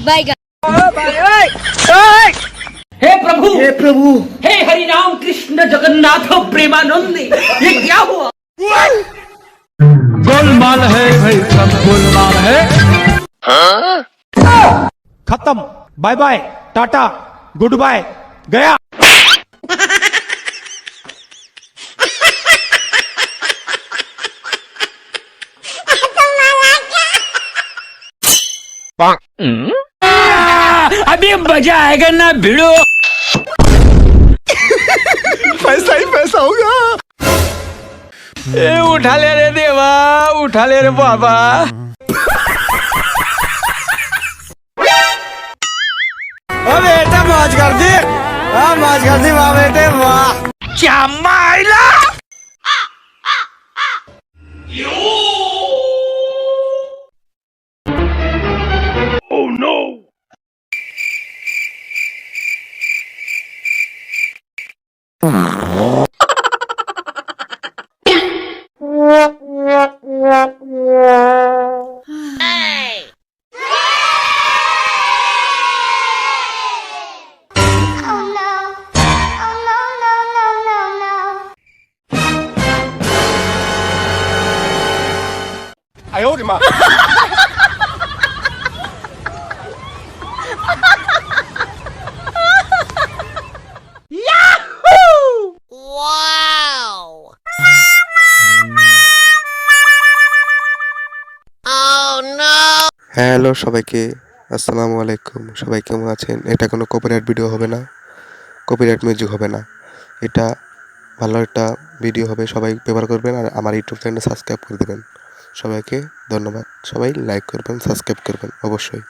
बैगन। हे प्रभु हे हरि राम कृष्ण जगन्नाथ प्रेमानंद, ये क्या हुआ? गोलमाल है भाई, सब गोलमाल है। खत्म, बाय बाय, टाटा, गुड बाय, गया। अभी मजा आएगा ना भिड़ो। पैसा ही पैसा होगा। ए उठा ले रे देवा, उठा ले रे बाबा। ओ बेटा मौज कर दी, मौज कर दी वाह बेटे वाह। क्या माइला? Oh no!哎呦我的妈！ হ্যালো সবাইকে, আসসালামু আলাইকুম। সবাই কেমন আছেন? এটা কোনো কপিরাইট ভিডিও হবে না, কপিরাইট মিউজিক হবে না। এটা ভালো একটা ভিডিও হবে, সবাই ব্যবহার করবেন আর আমার ইউটিউব চ্যানেল সাবস্ক্রাইব করে দেবেন। সবাইকে ধন্যবাদ। সবাই লাইক করবেন, সাবস্ক্রাইব করবেন অবশ্যই।